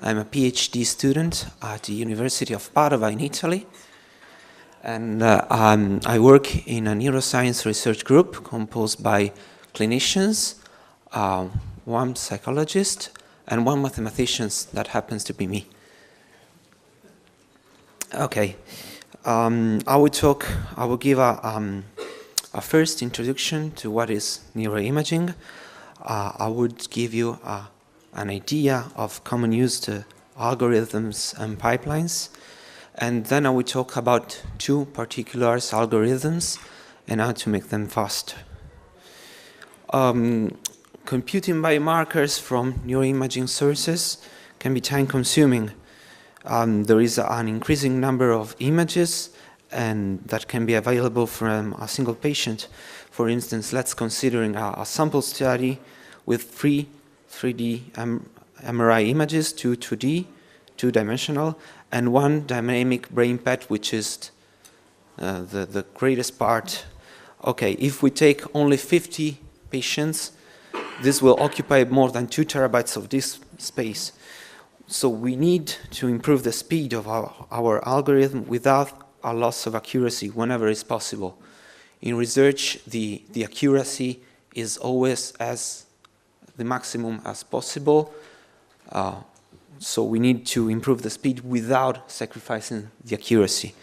I'm a PhD student at the University of Padova in Italy, and I work in a neuroscience research group composed by clinicians, one psychologist, and one mathematician that happens to be me. Okay, I will give a first introduction to what is neuroimaging. I would give you an idea of common used algorithms and pipelines, and then I will talk about two particular algorithms and how to make them faster. Computing biomarkers from neuroimaging sources can be time-consuming. There is an increasing number of images and that can be available from a single patient. For instance, let's consider a sample study with 3D MRI images, 2D, two-dimensional, and one dynamic brain PET, which is the greatest part. Okay, if we take only 50 patients, this will occupy more than 2 terabytes of disk space. So we need to improve the speed of our algorithm without a loss of accuracy whenever it's possible. In research, the accuracy is always as the maximum as possible. So we need to improve the speed without sacrificing the accuracy.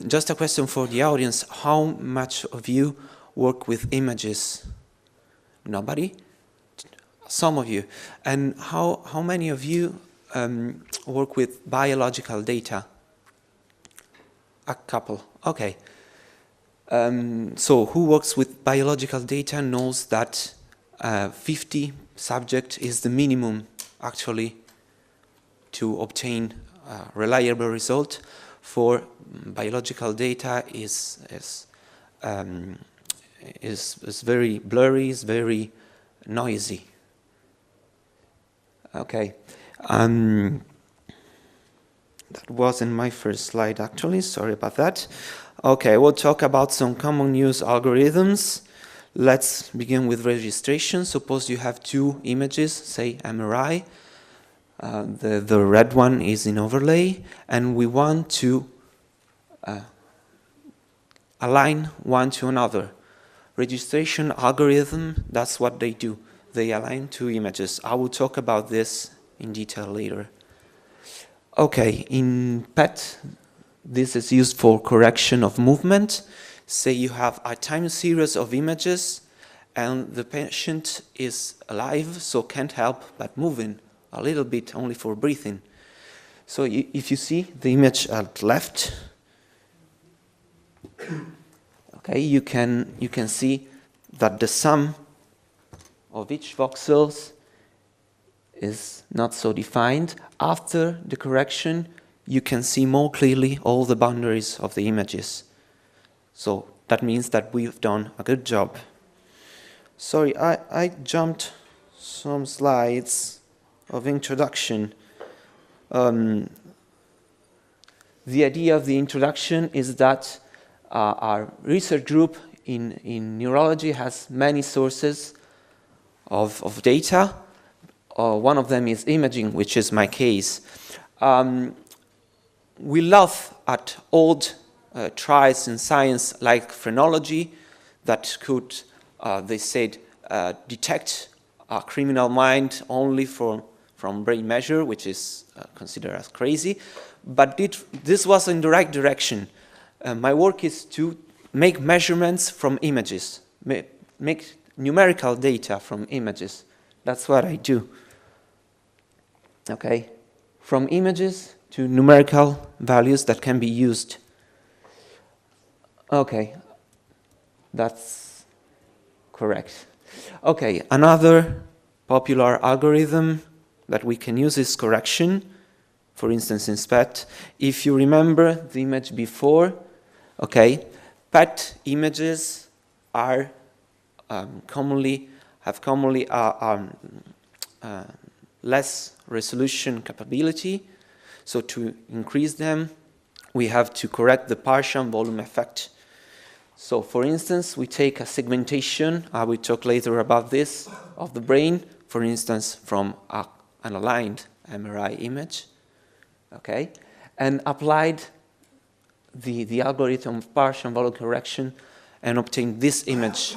Just a question for the audience, how much of you work with images? Nobody? Some of you. And how many of you work with biological data? A couple. Okay. So who works with biological data knows that 50 subject is the minimum actually to obtain a reliable result. For biological data is very blurry, is very noisy. Okay. That wasn't my first slide, actually. Sorry about that. Okay, we'll talk about some common use algorithms. Let's begin with registration. Suppose you have two images, say MRI. The red one is in overlay, and we want to align one to another. Registration algorithm, that's what they do. They align two images. I will talk about this in detail later. Okay, in PET, this is used for correction of movement. Say you have a time series of images and the patient is alive, so can't help but moving a little bit, only for breathing. So if you see the image at left, okay, you can see that the sum of each voxels is not so defined. After the correction, you can see more clearly all the boundaries of the images. So that means that we've done a good job. Sorry, I jumped some slides of introduction. The idea of the introduction is that our research group in neurology has many sources of data. One of them is imaging, which is my case. We laugh at old trials in science like phrenology that could, they said, detect a criminal mind only from brain measure, which is considered as crazy. But this was in the right direction. My work is to make measurements from images, make numerical data from images. That's what I do. Okay, from images to numerical values that can be used. Okay, that's correct. Okay, another popular algorithm that we can use is correction. For instance, in PET, if you remember the image before, okay, PET images are commonly less resolution capability. So to increase them, we have to correct the partial volume effect. So for instance, we take a segmentation, I will talk later about this, of the brain, for instance, from an aligned MRI image, okay, and applied the algorithm of partial volume correction and obtained this image,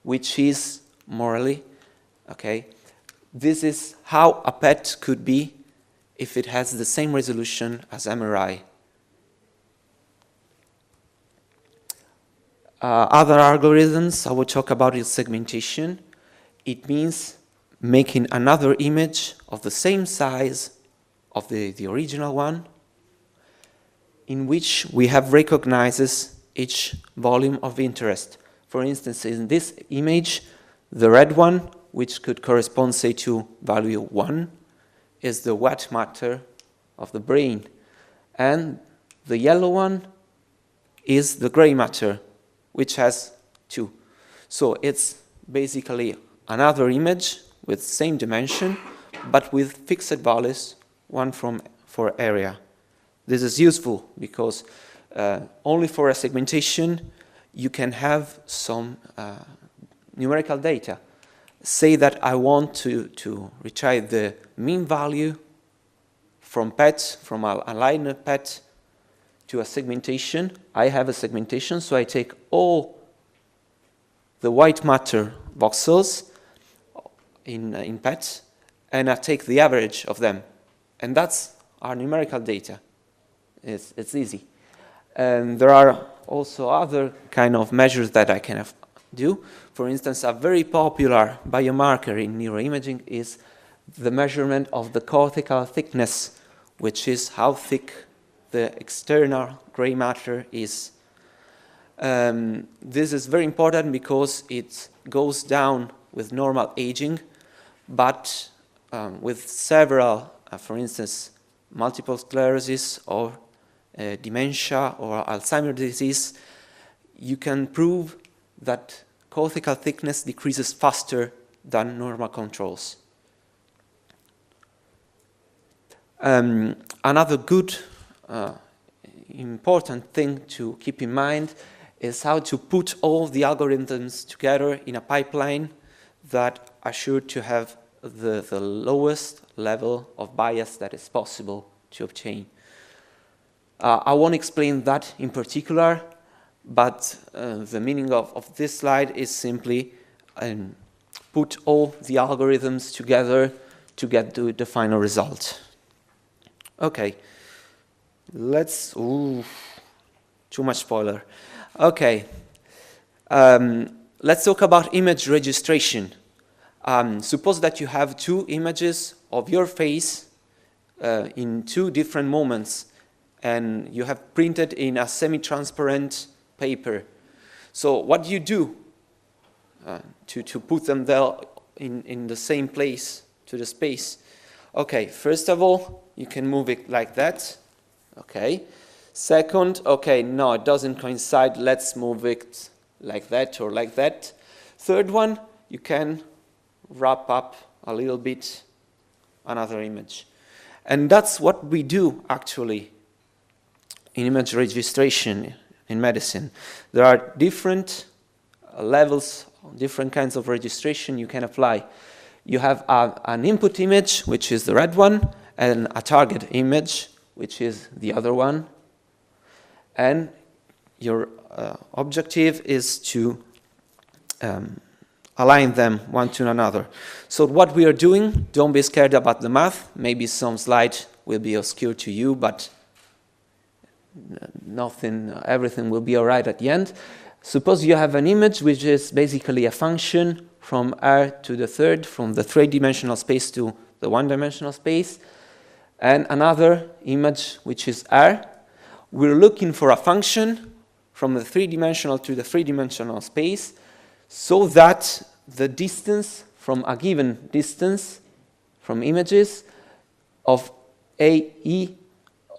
which is morally, okay, this is how a PET could be if it has the same resolution as MRI. Other algorithms I will talk about is segmentation. It means making another image of the same size of the original one, in which we have recognizes each volume of interest. For instance, in this image, the red one, which could correspond, say, to value 1, is the white matter of the brain. And the yellow one is the gray matter, which has 2. So it's basically another image with same dimension, but with fixed values, one for area. This is useful because only for a segmentation you can have some numerical data. Say that I want to retrieve the mean value from PET, from a linear PET to a segmentation. I have a segmentation, so I take all the white matter voxels in PET, and I take the average of them. And that's our numerical data. It's easy. And there are also other kind of measures that I can do. For instance, a very popular biomarker in neuroimaging is the measurement of the cortical thickness, which is how thick the external gray matter is. This is very important because it goes down with normal aging, but with several, for instance, multiple sclerosis or dementia or Alzheimer's disease, you can prove that cortical thickness decreases faster than normal controls. Another good important thing to keep in mind is how to put all the algorithms together in a pipeline that are sure to have the lowest level of bias that is possible to obtain. I won't explain that in particular, but the meaning of this slide is simply put all the algorithms together to get to the final result. Okay, too much spoiler. Okay, let's talk about image registration. Suppose that you have 2 images of your face in 2 different moments, and you have printed in a semi-transparent paper. So what do you do to put them there in the same place, to the space? Okay, first of all, you can move it like that. Okay. Second, okay, no, it doesn't coincide. Let's move it like that or like that. Third one, you can wrap up a little bit another image. And that's what we do actually in image registration in medicine. There are different levels, different kinds of registration you can apply. You have an input image, which is the red one, and a target image, which is the other one. And your objective is to align them one to another. So what we are doing, don't be scared about the math. Maybe some slide will be obscure to you, but everything will be all right at the end. Suppose you have an image which is basically a function from R to the third, from the 3-dimensional space to the 1-dimensional space, and another image which is R. We're looking for a function from the 3-dimensional to the 3-dimensional space so that the distance from a given distance from images of A, E,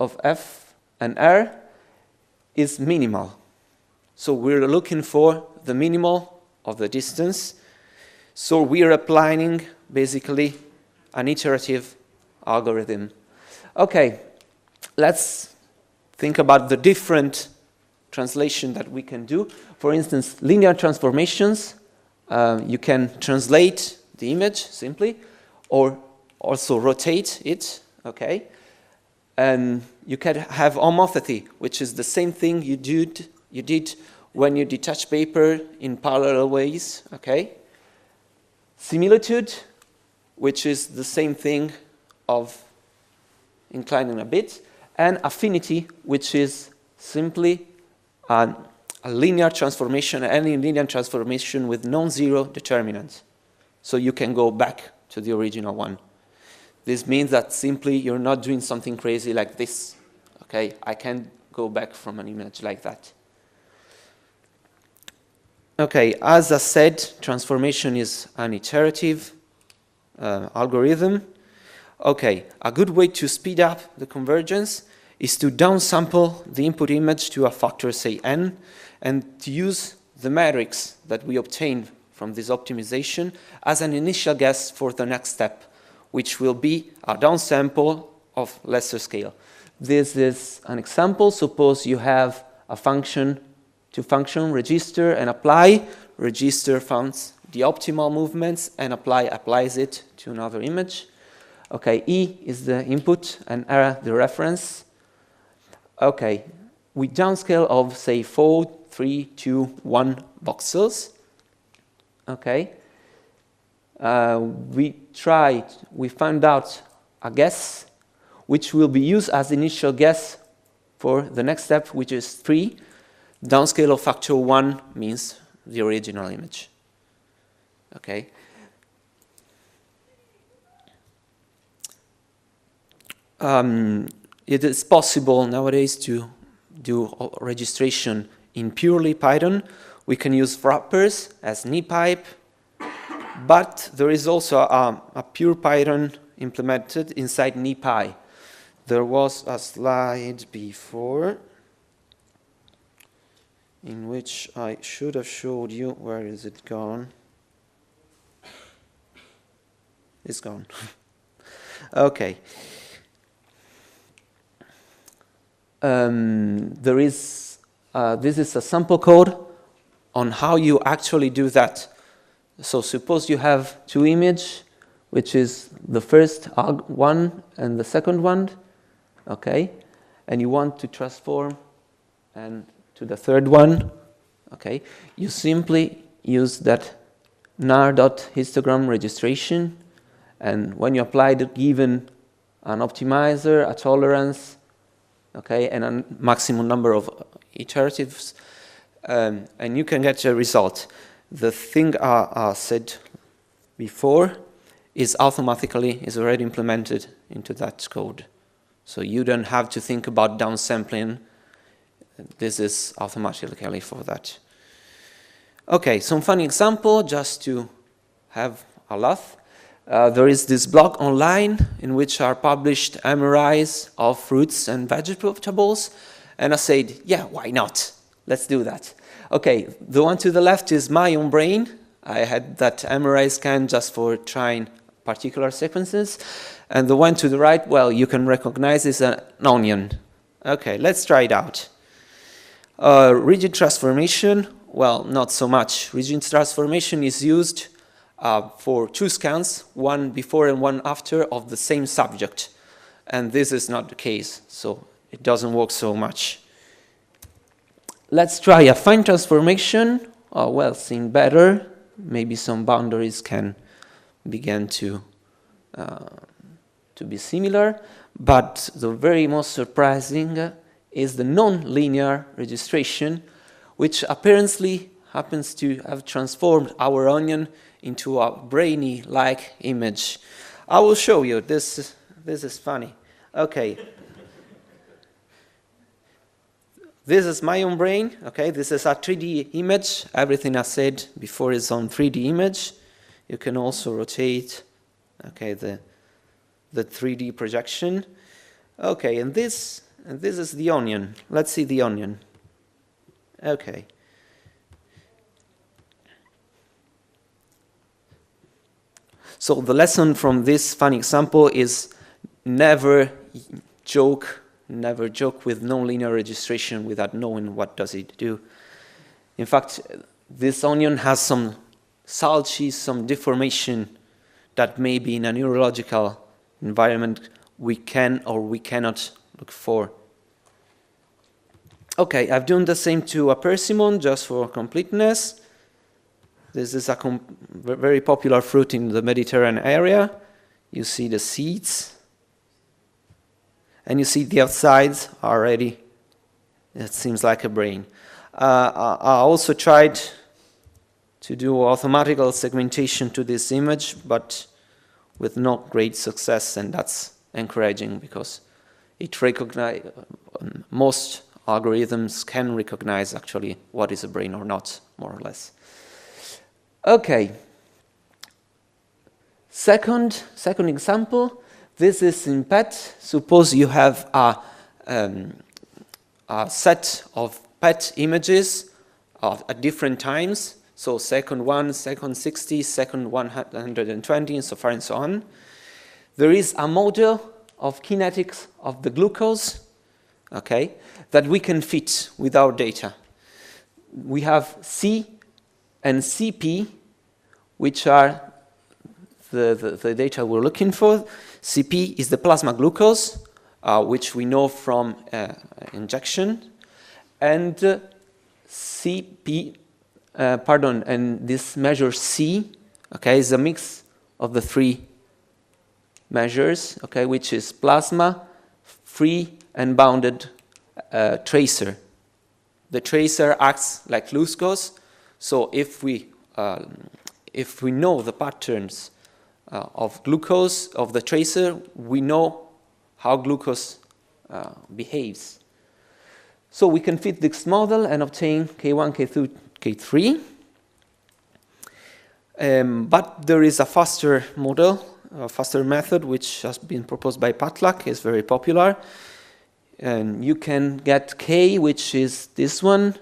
of F, and R is minimal. So we're looking for the minimal of the distance. So we're applying basically an iterative algorithm. Okay, let's think about the different translation that we can do. For instance, linear transformations, you can translate the image simply, or also rotate it, okay? And you can have homopathy, which is the same thing you did when you detach paper in parallel ways, okay? Similitude, which is the same thing of inclining a bit, and affinity, which is simply a linear transformation, any linear transformation with non-zero determinant. So you can go back to the original one. This means that simply you're not doing something crazy like this. Okay, I can't go back from an image like that. Okay, as I said, transformation is an iterative algorithm. Okay, a good way to speed up the convergence is to downsample the input image to a factor, say n, and to use the metrics that we obtained from this optimization as an initial guess for the next step, which will be a downsample of lesser scale. This is an example. Suppose you have a function to function register and apply. Register finds the optimal movements and applies it to another image. Okay, E is the input and R the reference. Okay, we downscale of say 4, 3, 2, 1 voxels. Okay. We found out a guess, which will be used as initial guess for the next step, which is 3. Downscale of factor 1 means the original image. Okay. It is possible nowadays to do registration in purely Python. We can use wrappers as NePipe, but there is also a pure Python implemented inside NePy. There was a slide before in which I should have showed you. Where is it gone? It's gone. Okay. This is a sample code on how you actually do that. So suppose you have two images, which is the first one and the second one, okay, and you want to transform and to the third one, okay. You simply use that nar.histogram registration, and when you apply the given an optimizer, a tolerance, okay, and a maximum number of iteratives, and you can get a result. The thing I said before is already implemented into that code. So you don't have to think about downsampling. This is automatically for that. Okay, some funny example just to have a laugh. There is this blog online in which are published MRIs of fruits and vegetables, and I said, yeah, why not? Let's do that. Okay, the one to the left is my own brain. I had that MRI scan just for trying particular sequences. And the one to the right, well, you can recognize is an onion. Okay, let's try it out. Rigid transformation, well, not so much. Rigid transformation is used for two scans, one before and one after of the same subject. And this is not the case, so it doesn't work so much. Let's try a fine transformation. Oh, well, seen better. Maybe some boundaries can begin to be similar. But the very most surprising is the non-linear registration, which apparently happens to have transformed our onion into a brainy-like image. I will show you. This is funny. Okay. This is my own brain, okay? This is a 3D image. Everything I said before is on 3D image. You can also rotate, okay, the 3D projection. Okay, and this is the onion. Let's see the onion. Okay. So the lesson from this fun example is never joke with nonlinear registration without knowing what does it do. In fact, this onion has some sulci, some deformation that may be in a neurological environment we can or we cannot look for. Okay, I've done the same to a persimmon just for completeness. This is a very popular fruit in the Mediterranean area. You see the seeds, and you see the outsides already. It seems like a brain. I also tried to do automatical segmentation to this image, but with not great success, and that's encouraging because it recognizes, most algorithms can recognize actually what is a brain or not, more or less. Okay. Second example, this is in PET. Suppose you have a set of PET images at different times. So second 1, second 60, second 120, and so far and so on. There is a model of kinetics of the glucose, okay, that we can fit with our data. We have C and CP, which are the data we're looking for. CP is the plasma glucose, which we know from injection, and and this measure C, okay, is a mix of the three measures, okay, which is plasma, free and bounded tracer. The tracer acts like glucose, so if we know the patterns of glucose of the tracer, we know how glucose behaves. So we can fit this model and obtain K1, K2, K3. But there is a faster model, a faster method, which has been proposed by Patlak, is very popular. And you can get K, which is this one,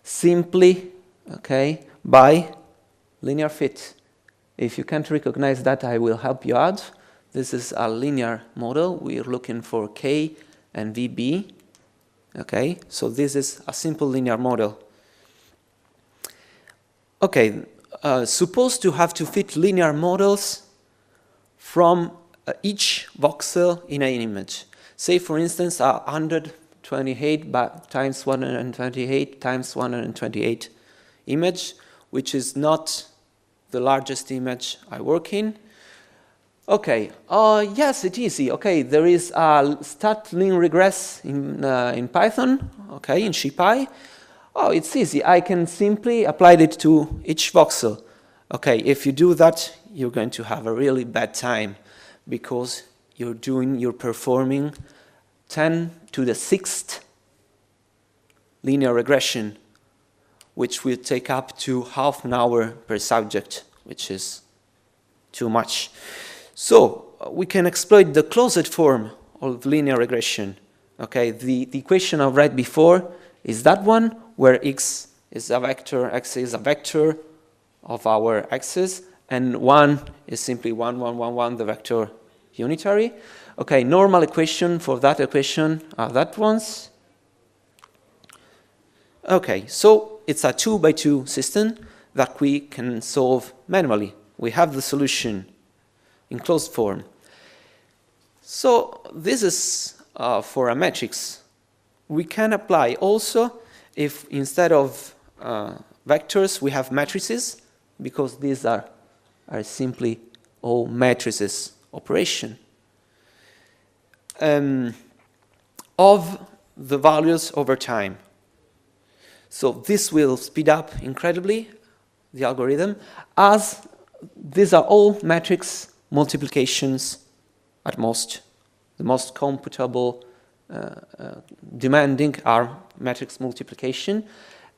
simply, okay, by linear fit. If you can't recognize that, I will help you out. This is a linear model. We're looking for K and VB. Okay, so this is a simple linear model. Okay, suppose to have to fit linear models from each voxel in an image. Say, for instance, 128 times 128 times 128 image, which is not the largest image I work in. Okay, yes, it's easy. Okay, there is a stat-lin regress in Python, okay, in SciPy. Oh, it's easy. I can simply apply it to each voxel. Okay, if you do that, you're going to have a really bad time because you're performing 10 to the 6th linear regression, which will take up to half an hour per subject, which is too much. So we can exploit the closed form of linear regression. Okay, the equation I've read before is that one where x is a vector, x is a vector of our axis, and 1 is simply 1, 1, 1, 1, the vector unitary. Okay, normal equation for that equation are that ones. Okay, so it's a 2x2 system that we can solve manually. We have the solution in closed form. So this is for a matrix. We can apply also if instead of vectors we have matrices, because these are simply all matrices operation of the values over time. So this will speed up incredibly the algorithm, as these are all matrix multiplications at most. The most computable demanding are matrix multiplication,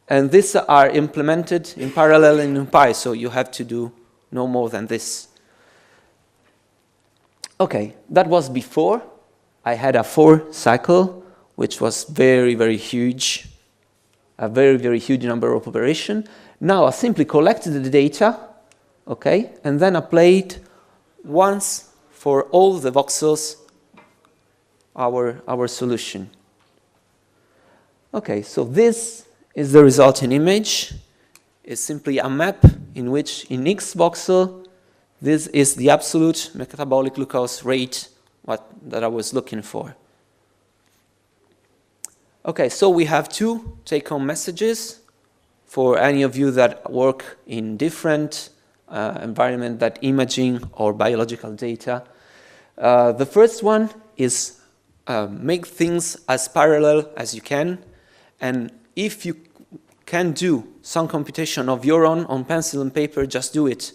and these are implemented in parallel in NumPy, so you have to do no more than this. Okay, that was before. I had a 4 cycle, which was very, very huge, a very, very huge number of operations. Now I simply collected the data, okay, and then applied once for all the voxels our solution. Okay, so this is the resulting image. It's simply a map in which in each voxel This is the absolute metabolic glucose rate that I was looking for. Okay, so we have two take-home messages for any of you that work in different environment that imaging or biological data. The first one is make things as parallel as you can, and if you can do some computation of your own on pencil and paper, just do it.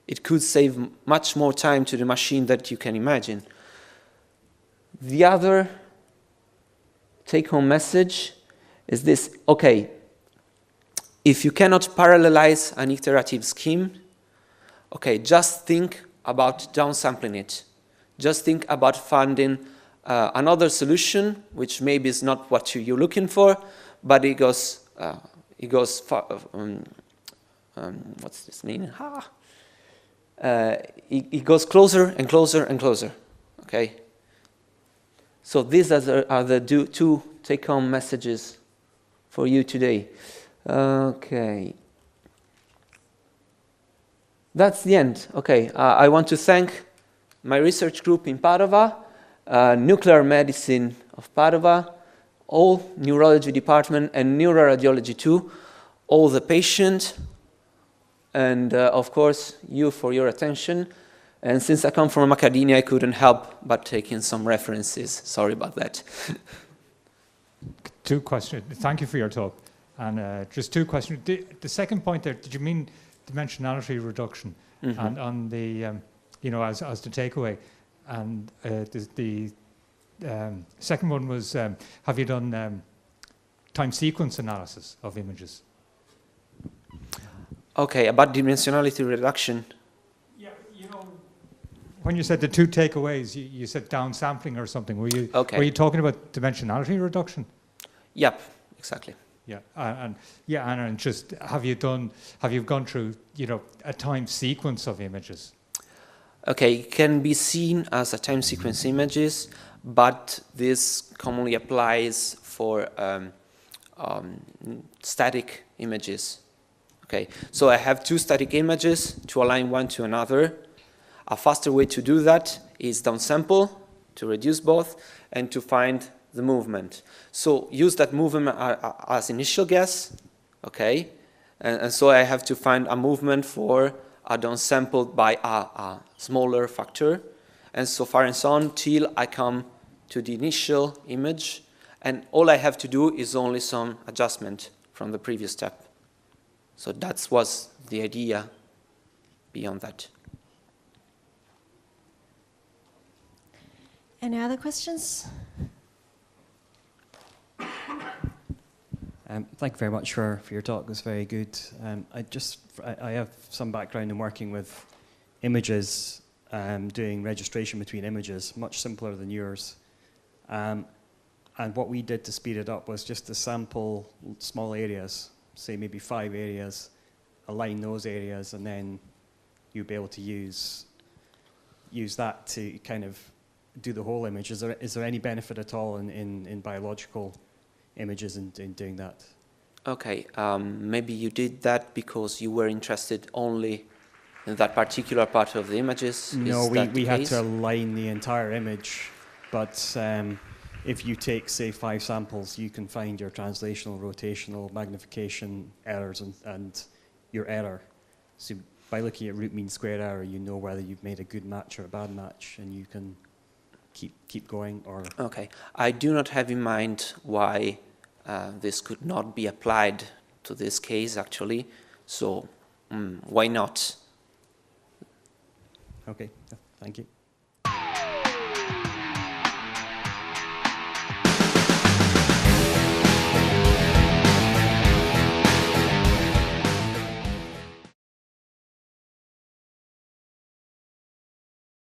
It could save much more time to the machine than you can imagine. The other take-home message is this: okay, if you cannot parallelize an iterative scheme, okay, just think about downsampling it. Just think about finding another solution, which maybe is not what you're looking for, but it goes far, what's this mean? It goes closer and closer and closer, okay? So these are the two take-home messages for you today. Okay. That's the end. Okay, I want to thank my research group in Padova, nuclear medicine of Padova, all neurology department and neuroradiology too, all the patients, and of course you for your attention. And since I come from academia, I couldn't help but taking some references. Sorry about that. Two questions. Thank you for your talk. And just two questions. The second point there, did you mean dimensionality reduction? Mm-hmm. And on the, as the takeaway. And the second one was, have you done time sequence analysis of images? Okay, about dimensionality reduction. Yeah, when you said the two takeaways, you said downsampling or something. Were you talking about dimensionality reduction? Yep, exactly. Yeah, and just have you gone through a time sequence of images? Okay, it can be seen as a time sequence images, but this commonly applies for static images. Okay, so I have two static images to align one to another. A faster way to do that is downsample to reduce both and to find the movement. So use that movement as initial guess, okay? And so I have to find a movement for a downsampled by a smaller factor, and so far and so on till I come to the initial image, and all I have to do is only some adjustment from the previous step. So that was the idea beyond that. Any other questions? Thank you very much for your talk. It was very good. I have some background in working with images, doing registration between images, much simpler than yours. And what we did to speed it up was just to sample small areas, say maybe 5 areas, align those areas, and then you'll be able to use that to kind of do the whole image. Is there any benefit at all in biological images in doing that? Okay, maybe you did that because you were interested only in that particular part of the images? No, we had to align the entire image, but if you take, say, 5 samples, you can find your translational, rotational, magnification errors and your error. So by looking at root mean square error, you know whether you've made a good match or a bad match, and you can keep going. Or okay, I do not have in mind why this could not be applied to this case actually. So why not? Okay, thank you.